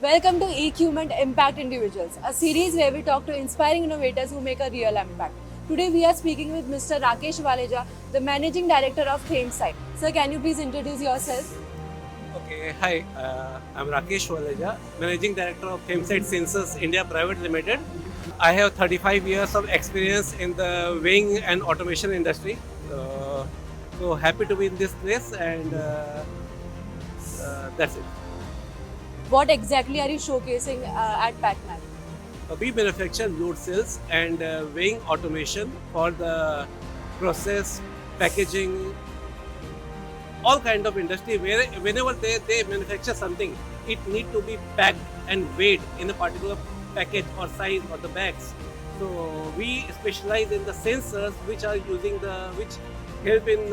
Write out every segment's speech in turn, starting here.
Welcome to Eqmint Impact Individuals, a series where we talk to inspiring innovators who make a real impact. Today we are speaking with Mr. Rakesh Waleja, the Managing Director of Thames Side. Sir, can you please introduce yourself? Okay, hi. I'm Rakesh Waleja, Managing Director of Thames Side Sensors India Private Limited. I have 35 years of experience in the weighing and automation industry. So happy to be in this place, and that's it. What exactly are you showcasing at PACMAN? We manufacture load cells and weighing automation for the process, packaging, all kind of industry. Whenever they manufacture something, it need to be packed and weighed in a particular package or size or the bags. So we specialize in the sensors which are which help in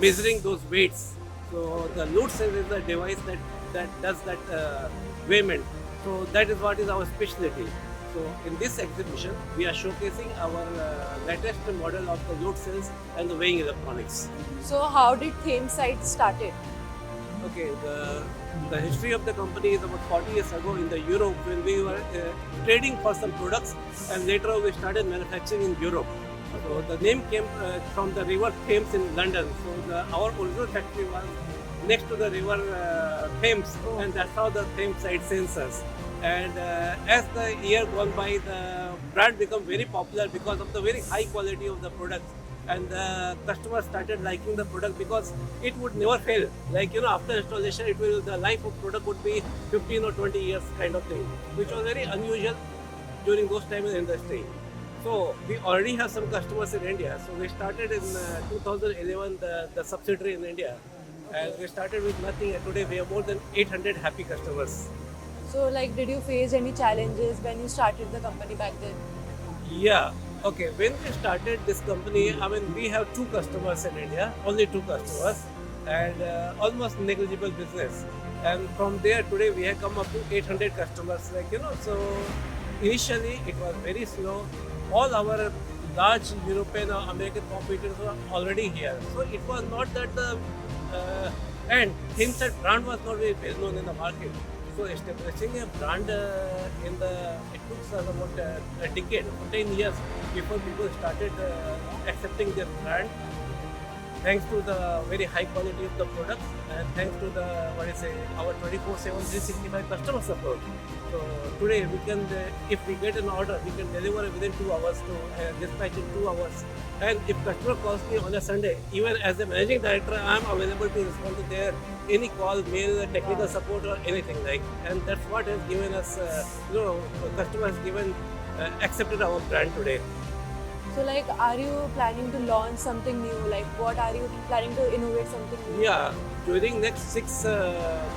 measuring those weights. So the load cell is a device that does that weighment. So that is what is our specialty. So in this exhibition, we are showcasing our latest model of the load cells and the weighing electronics. So, how did Thames Side started? Okay, the history of the company is about 40 years ago in the Europe when we were trading for some products, and later on we started manufacturing in Europe. So the name came from the river Thames in London. So our original factory was next to the river Thames, and that's how the Thames Side sensors. And as the year gone by, the brand became very popular because of the very high quality of the product, and the customers started liking the product because it would never fail. Like after installation, the life of product would be 15 or 20 years kind of thing, which was very unusual during those times in the industry. So we already have some customers in India. So we started in 2011 the subsidiary in India, and we started with nothing. And today we have more than 800 happy customers. So, did you face any challenges when you started the company back then? Yeah. Okay. When we started this company, we have two customers in India, only two customers, and almost negligible business. And from there, today we have come up to 800 customers. So initially it was very slow. All our large European or American competitors were already here. So it was not that and Thames Side brand was not very well known in the market. So establishing a brand it took us about a decade, 10 years before people started accepting their brand. Thanks to the very high quality of the products, and thanks to our 24/7 365 customer support. So today we can, if we get an order, we can deliver within 2 hours to dispatch in 2 hours. And if customer calls me on a Sunday, even as a managing director, I am available to respond to their any call, mail, technical support or anything like. And that's what has given us, customer has given accepted our brand today. So, are you planning to launch something new? What are you planning to innovate something new? Yeah, during next 6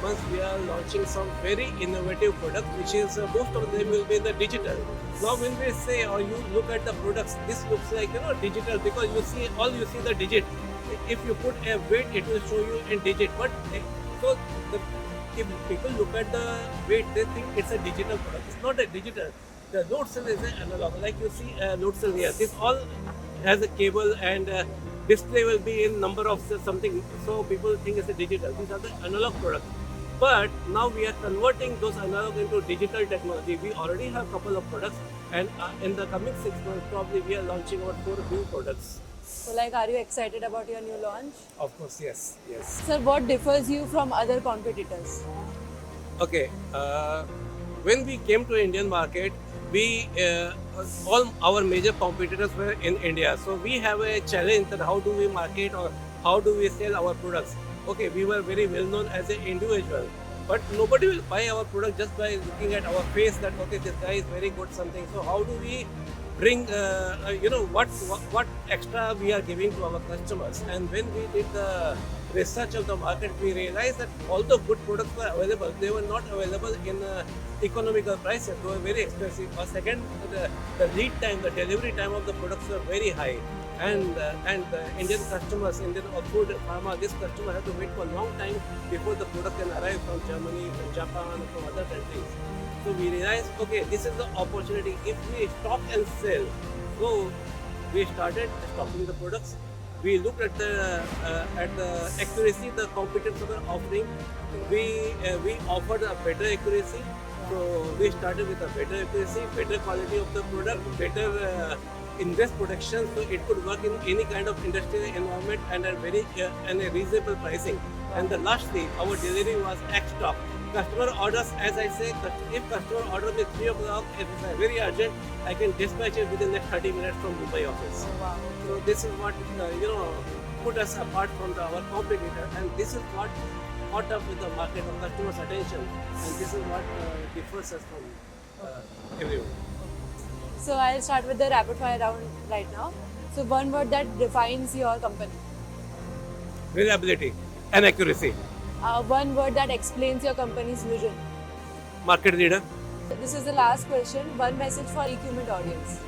months, we are launching some very innovative products, which is most of them will be in the digital. Now, when we say or you look at the products, this looks like digital because you see the digit. If you put a weight, it will show you in digit. But so if people look at the weight, they think it's a digital product. It's not a digital. The load cell is an analog. Like you see a load cell here. This all has a cable, and display will be in number of something. So people think it's a digital. These are the analog products. But now we are converting those analog into digital technology. We already have a couple of products, and in the coming 6 months, probably we are launching about 4 new products. So, are you excited about your new launch? Of course, yes. Sir, what differs you from other competitors? Okay. When we came to Indian market, we all our major competitors were in India. So we have a challenge that how do we market or how do we sell our products. Okay, we were very well known as an individual, but nobody will buy our product just by looking at our face that okay, this guy is very good something. So how do we bring what extra we are giving to our customers? And when we did the research of the market, we realized that although good products were available, they were not available in economical prices. They were very expensive. Second, the lead time, the delivery time of the products were very high. And the Indian customers, Indian food pharma, this customer have to wait for a long time before the product can arrive from Germany, from Japan, from other countries. So we realized, okay, this is the opportunity. If we stock and sell, so we started stocking the products. We looked at the accuracy, the competence of the offering. We offered a better accuracy. So we started with a better accuracy, better quality of the product, better invest protection, so it could work in any kind of industrial environment and at very and a reasonable pricing. And the lastly, our delivery was X stock. Customer orders, as I say, if customer orders me 3 o'clock, it is very urgent. I can dispatch it within the next 30 minutes from Mumbai office. Oh, wow. So this is what put us apart from our competitor, and this is what caught up with the market of customers' attention, and this is what differs us from everyone. So I'll start with the rapid fire round right now. So one word that defines your company. Reliability and accuracy. One word that explains your company's vision. Market leader. This is the last question. One message for Eqmint audience.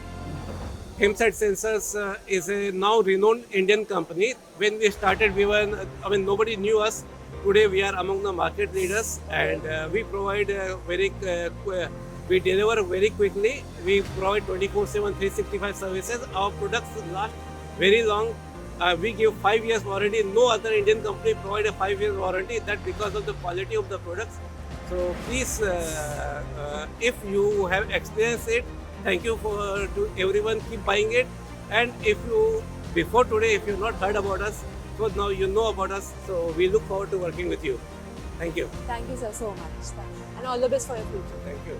Thames Side Sensors is a now renowned Indian company. When we started, nobody knew us. Today we are among the market leaders, and we provide we deliver very quickly. We provide 24/7, 365 services. Our products last very long. We give 5 years warranty. No other Indian company provide a 5 years warranty. That because of the quality of the products. So please, if you have experienced it, thank you to everyone. Keep buying it. And if you before today, if you have not heard about us, so now you know about us. So we look forward to working with you. Thank you. Thank you, sir, so much. And all the best for your future. Thank you.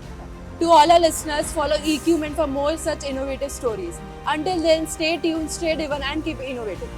To all our listeners, follow Eqmint for more such innovative stories. Until then, stay tuned, stay driven, and keep innovating.